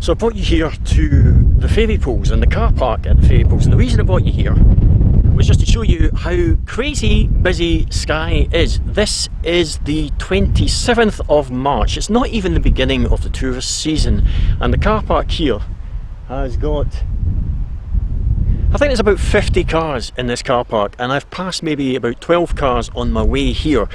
So I brought you here to the ferry pools and the car park at the ferry pools, and the reason I brought you here was just to show you how crazy busy Skye is. This is the 27th of March. It's not even the beginning of the tourist season, and the car park here has got, I think there's about 50 cars in this car park, and I've passed maybe about 12 cars on my way here.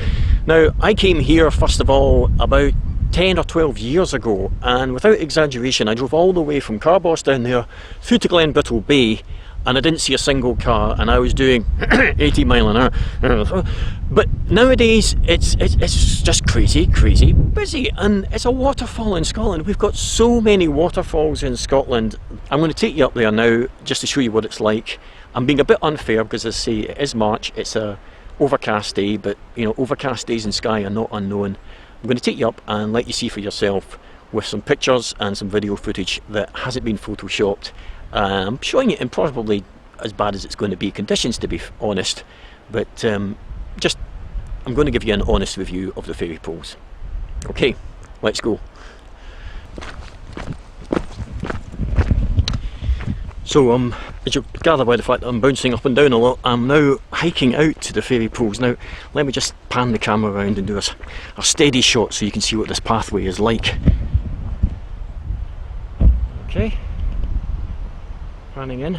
Now, I came here first of all about 10 or 12 years ago, and without exaggeration I drove all the way from Carboss down there through to Glenbittle Bay, and I didn't see a single car, and I was doing 80 mile an hour. But nowadays it's just crazy busy, and it's a waterfall in Scotland. We've got so many waterfalls in Scotland. I'm going to take you up there now just to show you what it's like. I'm being a bit unfair because, as I say, it is March, it's a overcast day, but you know, overcast days in Skye are not unknown. I'm going to take you up and let you see for yourself with some pictures and some video footage that hasn't been photoshopped. I'm showing it in probably as bad as it's going to be conditions, to be honest, but I'm going to give you an honest review of the ferry pools. Okay, let's go. So as you gather by the fact that I'm bouncing up and down a lot, I'm now hiking out to the ferry pools. Now let me just pan the camera around and do a steady shot so you can see what this pathway is like. Okay, panning in.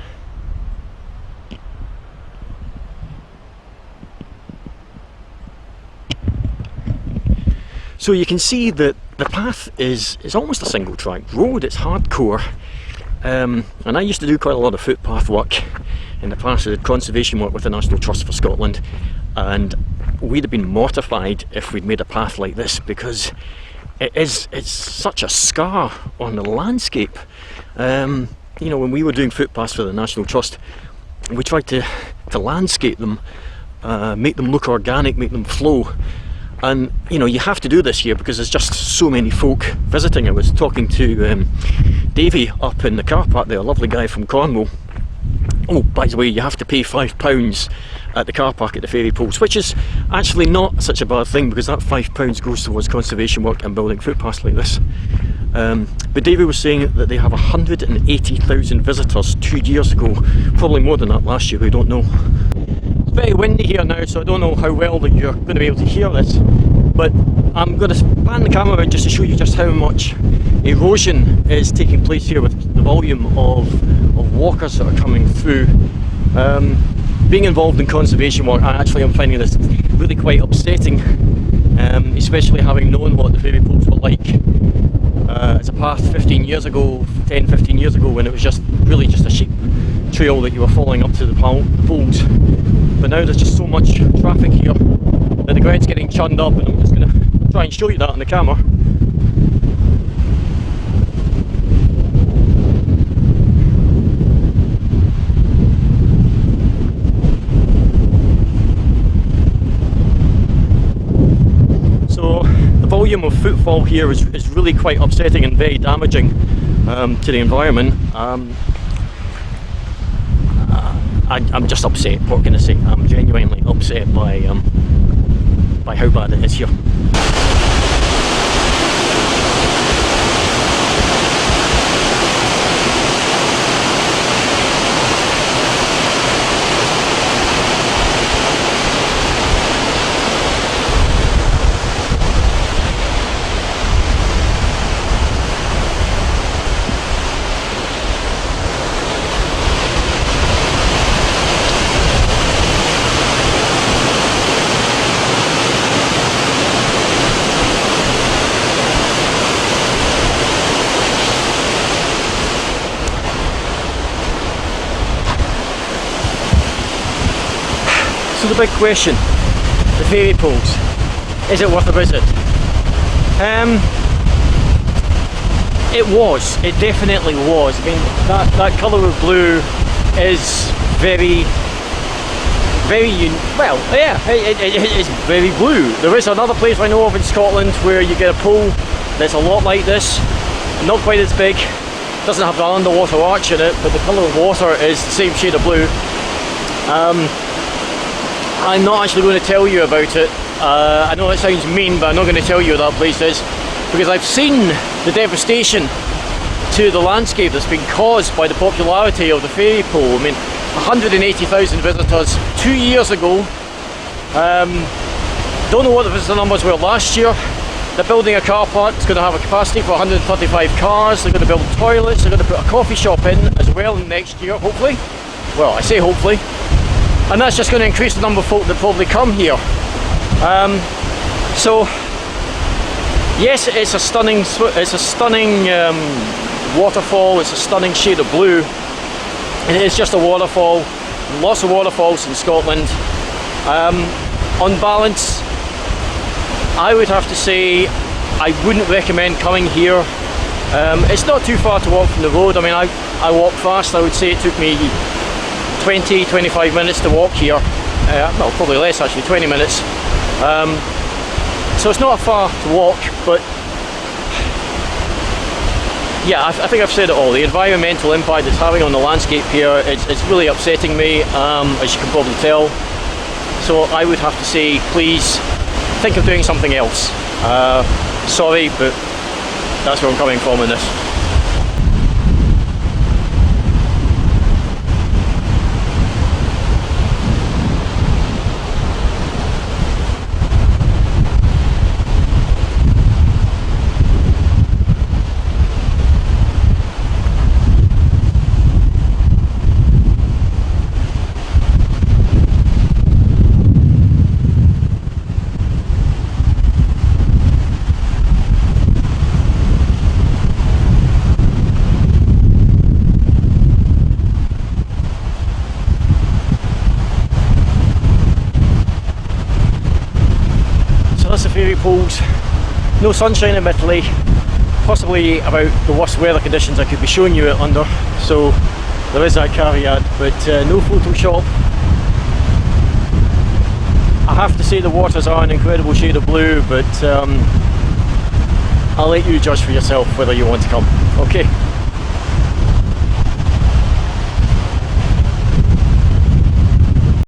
So you can see that the path is almost a single track road. It's hardcore. And I used to do quite a lot of footpath work in the past. I did conservation work with the National Trust for Scotland, and we'd have been mortified if we'd made a path like this, because it's such a scar on the landscape. You know, when we were doing footpaths for the National Trust, we tried to landscape them, make them look organic, make them flow. And you know, you have to do this here because there's just so many folk visiting. I was talking to Davey up in the car park there, a lovely guy from Cornwall. Oh, by the way, you have to pay £5 at the car park at the ferry pools, which is actually not such a bad thing, because that £5 goes towards conservation work and building footpaths like this. But Davey was saying that they have 180,000 visitors 2 years ago, probably more than that last year, we don't know. It's very windy here now, so I don't know how well that you're going to be able to hear this, but I'm going to pan the camera around just to show you just how much erosion is taking place here with the volume of walkers that are coming through. Being involved in conservation work, I'm finding this really quite upsetting, especially having known what the ferry pools were like as a path 15 years ago, when it was just a sheep trail that you were following up to the pools. But now there's just so much traffic here that the ground's getting churned up, and I'm just going to try and show you that on the camera. So the volume of footfall here is really quite upsetting and very damaging to the environment. I'm just upset. What can I say? I'm genuinely upset by how bad it is here. So the big question, the ferry pools, is it worth a visit? It definitely was. I mean, that colour of blue is very, well, yeah, it's very blue. There is another place I know of in Scotland where you get a pool that's a lot like this, not quite as big, doesn't have the underwater arch in it, but the colour of water is the same shade of blue. I'm not actually going to tell you about it. I know it sounds mean, but I'm not going to tell you where that place is, because I've seen the devastation to the landscape that's been caused by the popularity of the fairy pole. I mean, 180,000 visitors 2 years ago. Don't know what the visitor numbers were last year. They're building a car park. It's going to have a capacity for 135 cars. They're going to build toilets. They're going to put a coffee shop in as well next year, hopefully. Well, I say hopefully. And that's just going to increase the number of folk that probably come here. So yes, it's a stunning waterfall. It's a stunning shade of blue. It is just a waterfall. Lots of waterfalls in Scotland. On balance, I would have to say I wouldn't recommend coming here. It's not too far to walk from the road. I mean, I walk fast. I would say it took me 20-25 minutes to walk here. Well, probably less actually, 20 minutes. So it's not far to walk, but yeah, I think I've said it all. The environmental impact it's having on the landscape here, it's really upsetting me, as you can probably tell. So I would have to say, please think of doing something else. Sorry, but that's where I'm coming from in this. That's the fairy poles. No sunshine admittedly, possibly about the worst weather conditions I could be showing you it under, so there is that caveat, but no Photoshop. I have to say the waters are an incredible shade of blue, but I'll let you judge for yourself whether you want to come. Okay.